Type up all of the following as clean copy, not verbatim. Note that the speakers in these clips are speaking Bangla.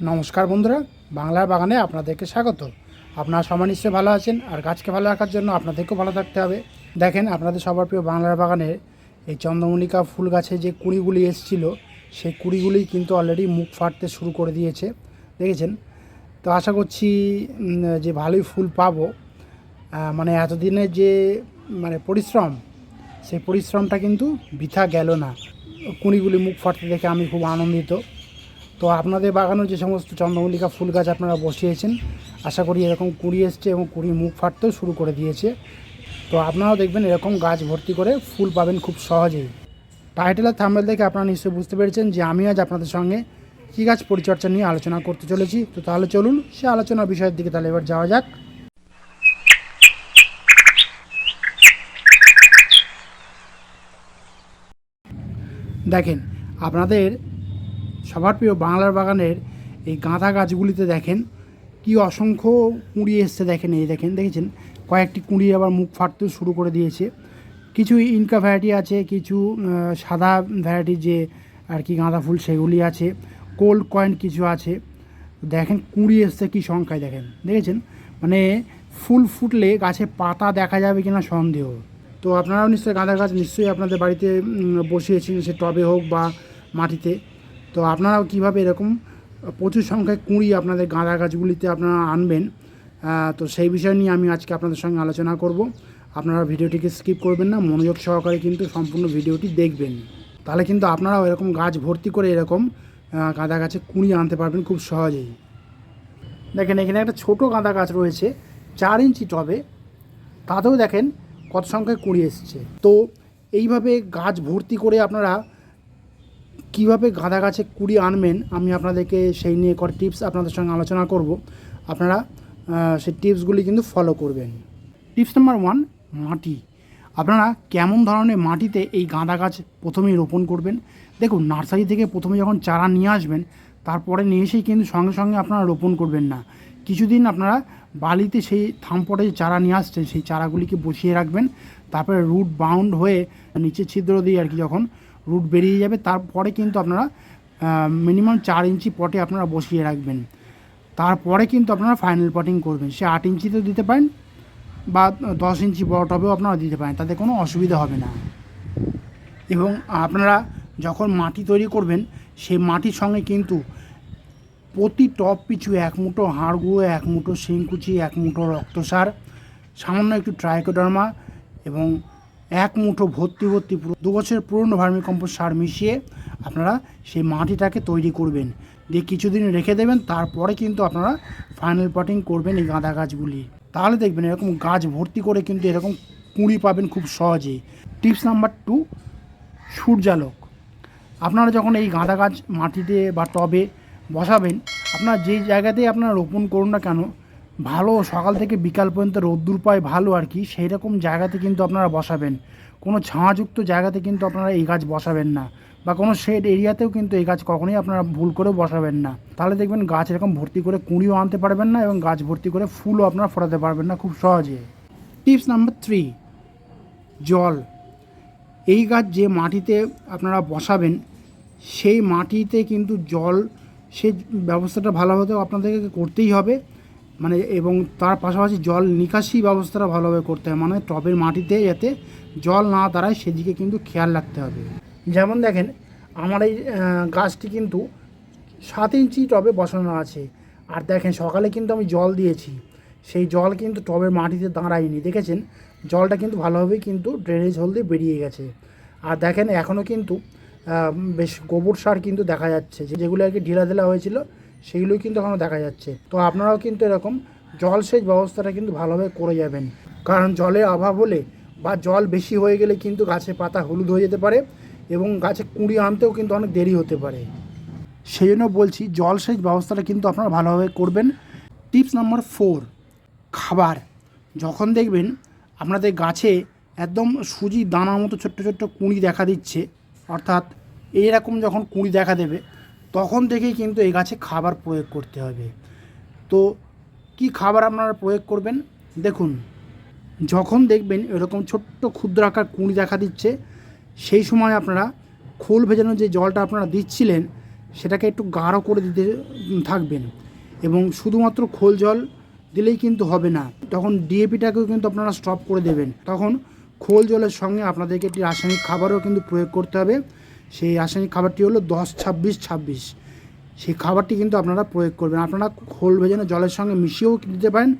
নমস্কার বন্ধুরা, বাংলার বাগানে আপনাদেরকে স্বাগত। আপনারা সবাই নিশ্চয়ই ভালো আছেন, আর গাছকে ভালো রাখার জন্য আপনাদেরকেও ভালো থাকতে হবে। দেখেন, আপনাদের সবার প্রিয় বাংলার বাগানের এই চন্দ্রমল্লিকা ফুল গাছে যে কুঁড়িগুলি এসেছিল, সেই কুঁড়িগুলি কিন্তু অলরেডি মুখ ফাটতে শুরু করে দিয়েছে, দেখেছেন। তো আশা করছি যে ভালোই ফুল পাবো। মানে এতদিনের যে পরিশ্রম, সেই পরিশ্রমটা কিন্তু বৃথা গেল না। কুঁড়িগুলি মুখ ফাটতে দেখে আমি খুব আনন্দিত। তো আপনাদের বাগানেও যে সমস্ত চন্দ্রমল্লিকা ফুল গাছ আপনারা বসিয়েছেন, আশা করি এরকম কুঁড়ি এসছে এবং কুঁড়ি মুখ ফাটতেও শুরু করে দিয়েছে। তো আপনারাও দেখবেন এরকম গাছ ভর্তি করে ফুল পাবেন খুব সহজেই। টাইটেল আর থাম্বনেল দেখে আপনারা নিশ্চয়ই বুঝতে পেরেছেন যে আমি আজ আপনাদের সঙ্গে কী গাছ পরিচর্যা নিয়ে আলোচনা করতে চলেছি। তো তাহলে চলুন সে আলোচনার বিষয়ের দিকে তাহলে এবার যাওয়া যাক। দেখেন, আপনাদের সবার প্রিয় বাংলার বাগানের এই গাঁদা গাছগুলিতে দেখেন কি অসংখ্য কুঁড়ি এসছে। দেখেন, এই দেখেছেন কয়েকটি কুঁড়ি আবার মুখ ফাটতেও শুরু করে দিয়েছে। কিছু ইনকা ভ্যারাইটি আছে, কিছু সাদা ভ্যারাইটি যে আর কি গাঁদা ফুল সেগুলি আছে, কোল্ড কয়েন কিছু আছে। দেখেন কুঁড়ি এসছে কি সংখ্যায়, দেখেছেন। মানে ফুল ফুটলে গাছে পাতা দেখা যাবে কিনা সন্দেহ। তো আপনারাও নিশ্চয়ই গাঁদা গাছ নিশ্চয়ই আপনাদের বাড়িতে বসিয়েছেন, সে টবে হোক বা মাটিতে। তো আপনারাও কীভাবে এরকম প্রচুর সংখ্যায় কুঁড়ি আপনাদের গাঁদা গাছগুলিতে আপনারা আনবেন, তো সেই বিষয় নিয়ে আমি আজকে আপনাদের সঙ্গে আলোচনা করব। আপনারা ভিডিওটিকে স্কিপ করবেন না, মনোযোগ সহকারে কিন্তু সম্পূর্ণ ভিডিওটি দেখবেন। তাহলে কিন্তু আপনারাও এরকম গাছ ভর্তি করে এরকম গাঁদা গাছে কুঁড়ি আনতে পারবেন খুব সহজেই। দেখেন, এখানে একটা ছোট গাঁদা গাছ রয়েছে 4 ইঞ্চি টবে, তাতেও দেখেন কত সংখ্যায় কুঁড়ি এসছে। তো এইভাবে গাছ ভর্তি করে আপনারা কীভাবে গাঁদা গাছে কুঁড়ি আনবেন, আমি আপনাদেরকে সেই নিয়ে কয়েক টিপস আপনাদের সঙ্গে আলোচনা করব। আপনারা সেই টিপসগুলি কিন্তু ফলো করবেন। টিপস নাম্বার 1, মাটি। আপনারা কেমন ধরনের মাটিতে এই গাঁদা গাছ প্রথমেই রোপণ করবেন। দেখুন, নার্সারি থেকে প্রথমে যখন চারা নিয়ে আসবেন, তারপরে নিয়ে এসেই কিন্তু সঙ্গে সঙ্গে আপনারা রোপণ করবেন না। কিছুদিন আপনারা বালিতে সেই থামপটে যে চারা নিয়ে আসছেন, সেই চারাগুলিকে বসিয়ে রাখবেন। তারপরে রুট বাউন্ড হয়ে নিচে ছিদ্র দিয়ে আর কি যখন রুট বেরিয়ে যাবে, তারপরে কিন্তু আপনারা মিনিমাম 4 ইঞ্চি পটে আপনারা বসিয়ে রাখবেন। তারপরে কিন্তু আপনারা ফাইনাল পটিং করবেন। সে 8 ইঞ্চিতেও দিতে পারেন বা 10 ইঞ্চি বড় টবেও আপনারা দিতে পারেন, তাতে কোনো অসুবিধা হবে না। এবং আপনারা যখন মাটি তৈরি করবেন, সেই মাটির সঙ্গে কিন্তু প্রতি টব পিছু 1 মুঠো হাড় গুঁড়ো, 1 মুঠো শিংকুচি, 1 মুঠো রক্তসার, সামান্য একটু ট্রাইকোডার্মা এবং 1 মুঠো ভর্তি 2 বছরের পুরনো ভার্মিকম্পোস্ট সার মিশিয়ে আপনারা সেই মাটিটাকে তৈরি করবেন। দিয়ে কিছুদিন রেখে দেবেন, তারপরে কিন্তু আপনারা ফাইনাল পটিং করবেন এই গাঁদা গাছগুলি। তাহলে দেখবেন এরকম গাছ ভর্তি করে কিন্তু এরকম কুঁড়ি পাবেন খুব সহজেই। Tips number 2, সূর্যালোক। আপনারা যখন এই গাঁদা গাছ মাটিতে বা টবে বসাবেন, আপনারা যেই জায়গাতেই আপনারা রোপণ করুন না কেন, ভালো সকাল থেকে বিকাল পর্যন্ত রোদ্দুর পায় ভালো আর কি, সেই রকম জায়গাতে কিন্তু আপনারা বসাবেন। কোনো ছায়াযুক্ত জায়গাতে কিন্তু আপনারা এই গাছ বসাবেন না, বা কোনো শেড এরিয়াতেও কিন্তু এই গাছ কখনোই আপনারা ভুল করেও বসাবেন না। তাহলে দেখবেন গাছ এরকম ভর্তি করে কুঁড়িও আনতে পারবেন না এবং গাছ ভর্তি করে ফুলও আপনারা ফোটাতে পারবেন না খুব সহজে। টিপস নাম্বার 3, জল। এই গাছ যে মাটিতে আপনারা বসাবেন, সেই মাটিতে কিন্তু জল সে ব্যবস্থাটা ভালোভাবে আপনাদেরকে করতেই হবে। এবং তার পাশাপাশি জল নিকাশি ব্যবস্থাটা ভালোভাবে করতে হবে, টবের মাটিতে যাতে জল না দাঁড়ায় সেদিকে কিন্তু খেয়াল রাখতে হবে। যেমন দেখেন, আমার এই গাছটি কিন্তু 7 ইঞ্চি টবে বসানো আছে, আর দেখেন সকালে কিন্তু আমি জল দিয়েছি, সেই জল কিন্তু টবের মাটিতে দাঁড়ায়নি, দেখেছেন। জলটা কিন্তু ভালোভাবেই কিন্তু ড্রেনেজ হোল দিয়ে বেরিয়ে গেছে। আর দেখেন এখনও কিন্তু বেশ গোবর সার কিন্তু দেখা যাচ্ছে, যেগুলো আর কি ঢিলা হয়েছিল সেগুলোই কিন্তু এখনও দেখা যাচ্ছে। তো আপনারাও কিন্তু এরকম জলসেচ ব্যবস্থাটা কিন্তু ভালোভাবে করে যাবেন, কারণ জলের অভাব হলে বা জল বেশি হয়ে গেলে কিন্তু গাছের পাতা হলুদ হয়ে যেতে পারে এবং গাছে কুঁড়ি আনতেও কিন্তু অনেক দেরি হতে পারে। সেই জন্য বলছি জলসেচ ব্যবস্থাটা কিন্তু আপনারা ভালোভাবে করবেন। টিপস নাম্বার 4, খাবার। যখন দেখবেন আপনাদের গাছে একদম সুজি দানার মতো ছোট্ট ছোট্ট কুঁড়ি দেখা দিচ্ছে, অর্থাৎ এইরকম যখন কুঁড়ি দেখা দেবে, তখন থেকেই কিন্তু এই গাছে খাবার প্রয়োগ করতে হবে। তো কি খাবার আপনারা প্রয়োগ করবেন? দেখুন, যখন দেখবেন এরকম ছোট্ট ক্ষুদ্র আকার কুঁড়ি দেখা দিচ্ছে, সেই সময় আপনারা খোল ভেজানো যে জলটা আপনারা দিচ্ছিলেন, সেটাকে একটু গাঢ় করে দিতে থাকবেন। এবং শুধুমাত্র খোল জল দিলেই কিন্তু হবে না, তখন ডিএপিটাকেও কিন্তু আপনারা স্টপ করে দেবেন। তখন খোল জলের সঙ্গে আপনাদেরকে একটি রাসায়নিক খাবারও কিন্তু প্রয়োগ করতে হবে। সেই রাসায়নিক খাবারটি হলো 10-26-26। সেই খাবারটি কিন্তু আপনারা প্রয়োগ করবেন। আপনারা খোল ভেজানো জলের সঙ্গে মিশিয়েও দিতে পারেন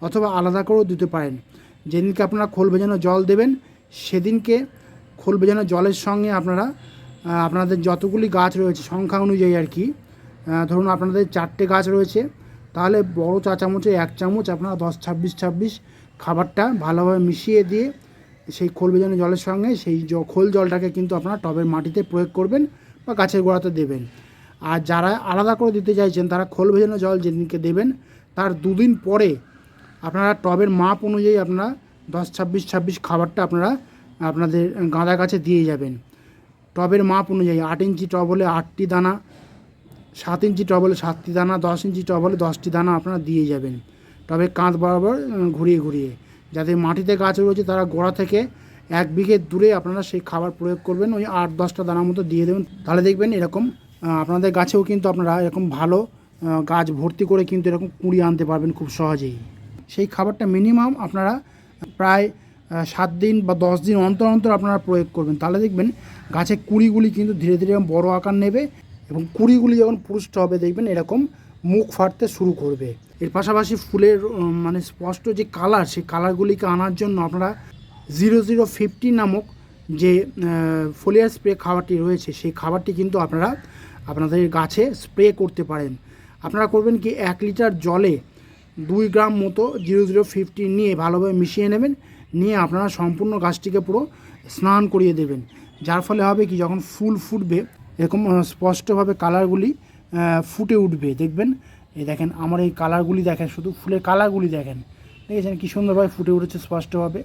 অথবা আলাদা করেও দিতে পারেন। যেদিনকে আপনারা খোল ভেজানো জল দেবেন সেদিনকে খোল ভেজানো জলের সঙ্গে আপনারা আপনাদের যতগুলি গাছ রয়েছে সংখ্যা অনুযায়ী আর কি, ধরুন আপনাদের 4টে গাছ রয়েছে, তাহলে বড় চা চামচে 1 চামচ আপনারা 10-26-26 খাবারটা ভালোভাবে মিশিয়ে দিয়ে সেই খোল ভেজানো জলের সঙ্গে সেই খোল জলটাকে কিন্তু আপনারা টবের মাটিতে প্রয়োগ করবেন বা গাছের গোড়াতে দেবেন। আর যারা আলাদা করে দিতে চাইছেন তারা খোল ভেজানো জল যেদিনকে দেবেন তার 2 দিন পরে আপনারা টবের মাপ অনুযায়ী আপনারা 10-26-26 খাবারটা আপনারা আপনাদের গাঁদা গাছে দিয়ে যাবেন। টবের মাপ অনুযায়ী 8 ইঞ্চি টব হলে 8টি দানা, 7 ইঞ্চি টব হলে 7টি দানা, 10 ইঞ্চি টব হলে 10টি দানা আপনারা দিয়ে যাবেন টবের কাঁধ বরাবর ঘুরিয়ে ঘুরিয়ে। যাদের মাটিতে গাছ রয়েছে তারা গোড়া থেকে 1 বিঘে দূরে আপনারা সেই খাবার প্রয়োগ করবেন, ওই 8-10টা দানার মতো দিয়ে দেবেন। তাহলে দেখবেন এরকম আপনাদের গাছেও কিন্তু আপনারা এরকম ভালো গাছ ভর্তি করে কিন্তু এরকম কুঁড়ি আনতে পারবেন খুব সহজেই। সেই খাবারটা মিনিমাম আপনারা প্রায় 7 দিন বা 10 দিন অন্তর অন্তর আপনারা প্রয়োগ করবেন। তাহলে দেখবেন গাছের কুঁড়িগুলি কিন্তু ধীরে ধীরে বড় আকার নেবে এবং কুঁড়িগুলি যখন পুষ্ট হবে দেখবেন এরকম মুখ ফাটতে শুরু করবে। এর পাশাপাশি ফুলের মানে স্পষ্ট যে কালার, সেই কালারগুলিকে আনার জন্য আপনারা 0050 নামক যে ফোলিয়ার স্প্রে খাবারটি রয়েছে সেই খাবারটি কিন্তু আপনারা আপনাদের গাছে স্প্রে করতে পারেন। আপনারা করবেন কি 1 লিটার জলে 2 গ্রাম মতো 0050 নিয়ে ভালোভাবে মিশিয়ে নেবেন, নিয়ে আপনারা সম্পূর্ণ গাছটিকে পুরো স্নান করিয়ে দেবেন। যার ফলে হবে কি যখন ফুল ফুটবে এরকম স্পষ্টভাবে কালারগুলি ফুটে উঠবে। দেখবেন এই দেখেন আমার এই কালারগুলি দেখেন, শুধু ফুলের কালারগুলি দেখেন, দেখেছেন কী সুন্দরভাবে ফুটে উঠেছে স্পষ্টভাবে।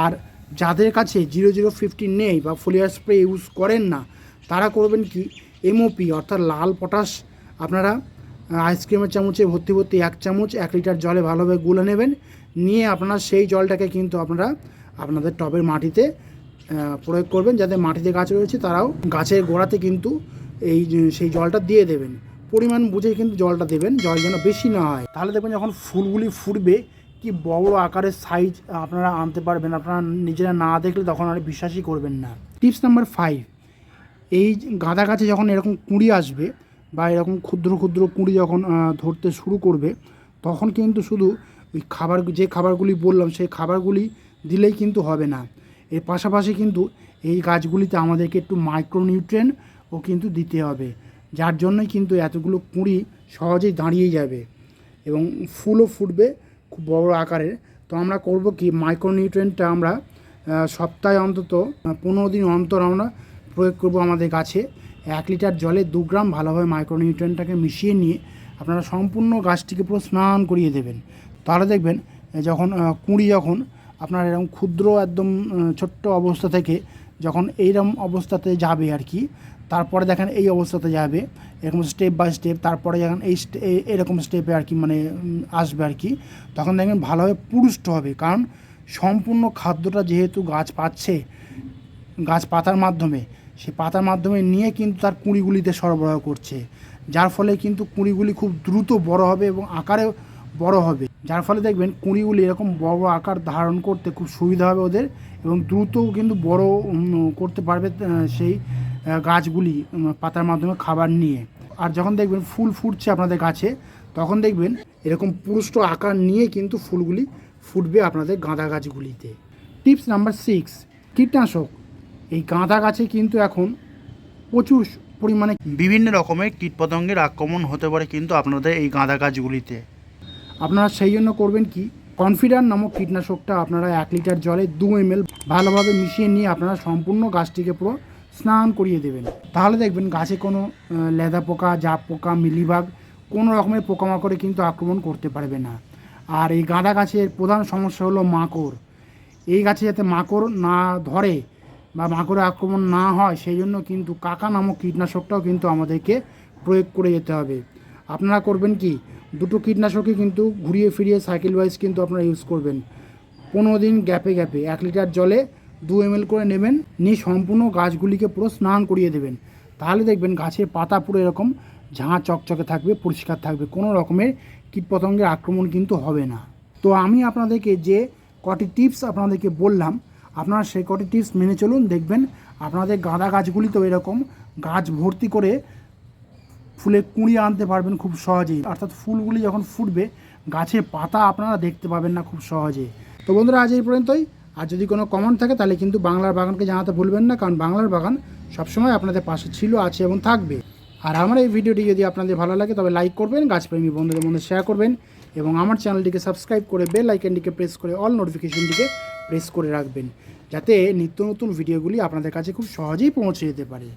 আর যাদের কাছে 0050 নেই বা ফোলিয়ার স্প্রে ইউজ করেন না তারা করবেন কি এমওপি অর্থাৎ লাল পটাশ আপনারা আইসক্রিমের চামচে ভর্তি ভর্তি 1 চামচ 1 লিটার জলে ভালোভাবে গুলে নেবেন, নিয়ে আপনারা সেই জলটাকে কিন্তু আপনারা আপনাদের টবের মাটিতে প্রয়োগ করবেন। যাদের মাটিতে গাছ রয়েছে তারাও গাছের গোড়াতে কিন্তু সেই জলটা দিয়ে দেবেন, পরিমাণ বুঝে কিন্তু জলটা দেবেন, জল যেন বেশি না হয়। তাহলে দেখবেন যখন ফুলগুলি ফুটবে কি বড় আকারের সাইজ আপনারা আনতে পারবেন, আপনারা নিজেরা না দেখলে তখন আর বিশ্বাসই করবেন না। টিপস নাম্বার 5, এই গাঁদা গাছে যখন এরকম কুঁড়ি আসবে বা এরকম ক্ষুদ্র ক্ষুদ্র কুঁড়ি যখন ধরতে শুরু করবে তখন কিন্তু শুধু ওই যে খাবারগুলি বললাম সেই খাবারগুলি দিলেই কিন্তু হবে না। এর পাশাপাশি কিন্তু এই গাছগুলিতে আমাদেরকে একটু মাইক্রোনিউট্রিয়েন্টও কিন্তু দিতে হবে, যার জন্যই কিন্তু এতগুলো কুঁড়ি সহজেই দাঁড়িয়ে যাবে এবং ফুলও ফুটবে খুব বড় আকারের। তো আমরা করব কি মাইক্রোনিউট্রিয়েন্টটা আমরা সপ্তাহে অন্তত 15 দিন অন্তর আমরা প্রয়োগ করব আমাদের গাছে। 1 লিটার জলে 2 গ্রাম ভালোভাবে মাইক্রোনিউট্রিয়েন্টটাকে মিশিয়ে নিয়ে আপনারা সম্পূর্ণ গাছটিকে পুরো স্নান করিয়ে দেবেন। তাহলে দেখবেন যখন কুঁড়ি যখন আপনার এরকম ক্ষুদ্র একদম ছোট্ট অবস্থা থেকে যখন এইরকম অবস্থাতে যাবে আর কি, তারপরে দেখেন এই অবস্থাতে যাবে এরকম স্টেপ বাই স্টেপ, তারপরে যখন এরকম স্টেপে আর কি মানে আসবে আর কি, তখন দেখবেন ভালোভাবে পুষ্ট হবে। কারণ সম্পূর্ণ খাদ্যটা যেহেতু গাছ পাচ্ছে গাছ পাতার মাধ্যমে, সেই পাতার মাধ্যমে নিয়ে কিন্তু তার কুঁড়িগুলিতে সরবরাহ করছে, যার ফলে কিন্তু কুঁড়িগুলি খুব দ্রুত বড় হবে এবং আকারে বড় হবে, যার ফলে দেখবেন কুঁড়িগুলি এরকম বড় আকার ধারণ করতে খুব সুবিধা হবে ওদের এবং দ্রুতও কিন্তু বড় করতে পারবে সেই গাছগুলি পাতার মাধ্যমে খাবার নিয়ে। আর যখন দেখবেন ফুল ফুটছে আপনাদের গাছে তখন দেখবেন এরকম পুষ্ট আকার নিয়ে কিন্তু ফুলগুলি ফুটবে আপনাদের গাঁদা গাছগুলিতে। টিপস নাম্বার 6, কীটনাশক। এই গাঁদা গাছে কিন্তু এখন প্রচুর পরিমাণে বিভিন্ন রকমের কীটপতঙ্গের আক্রমণ হতে পারে কিন্তু আপনাদের এই গাঁদা গাছগুলিতে। আপনারা সেই জন্য করবেন কি কনফিডার নামক কীটনাশকটা আপনারা 1 লিটার জলে 2 ml ভালোভাবে মিশিয়ে নিয়ে আপনারা সম্পূর্ণ গাছটিকে পুরো স্নান করিয়ে দেবেন। তাহলে দেখবেন গাছে কোনো লেদা পোকা, জাপ পোকা, মিলিবাগ কোনো রকমের পোকামাকড়ে কিন্তু আক্রমণ করতে পারবে না। আর এই গাঁদা গাছের প্রধান সমস্যা হলো মাকড়। এই গাছে যাতে মাকড় না ধরে বা মাকড়ের আক্রমণ না হয় সেই জন্য কিন্তু কাকা নামক কীটনাশকটাও কিন্তু আমাদেরকে প্রয়োগ করে যেতে হবে। আপনারা করবেন কি 2টো কীটনাশকই কিন্তু ঘুরিয়ে ফিরিয়ে সাইকেল ওয়াইজ কিন্তু আপনারা ইউজ করবেন। 15 দিন গ্যাপে 1 লিটার জলে 2 ml করে নেবেন, নিয়ে সম্পূর্ণ গাছগুলিকে পুরো স্নান করিয়ে দেবেন। তাহলে দেখবেন গাছের পাতা পুরো এরকম ঝাঁ চকচকে থাকবে, পরিষ্কার থাকবে, কোনো রকমের কীটপতঙ্গের আক্রমণ কিন্তু হবে না। তো আমি আপনাদেরকে যে কটি টিপস আপনাদেরকে বললাম, আপনারা সেই কটি টিপস মেনে চলুন, দেখবেন আপনাদের গাঁদা গাছগুলিতেও এরকম গাছ ভর্তি করে ফুলের কুঁড়ি আনতে পারবেন খুব সহজেই। অর্থাৎ ফুলগুলি যখন ফুটবে গাছের পাতা আপনারা দেখতে পাবেন না খুব সহজে। তো বন্ধুরা, আজ এই পর্যন্তই। আর যদি কোনো কমেন্ট থাকে তাহলে কিন্তু বাংলার বাগানকে জানাতে ভুলবেন না, কারণ বাংলার বাগান সবসময় আপনাদের পাশে ছিল, আছে এবং থাকবে। আর আমার এই ভিডিওটি যদি আপনাদের ভালো লাগে তবে লাইক করবেন, গাছপ্রেমী বন্ধুদের মধ্যে শেয়ার করবেন এবং আমার চ্যানেলটিকে সাবস্ক্রাইব করে বেল আইকনটিকে প্রেস করে অল নোটিফিকেশনটিকে প্রেস করে রাখবেন, যাতে নিত্য নতুন ভিডিওগুলি আপনাদের কাছে খুব সহজেই পৌঁছে যেতে পারে।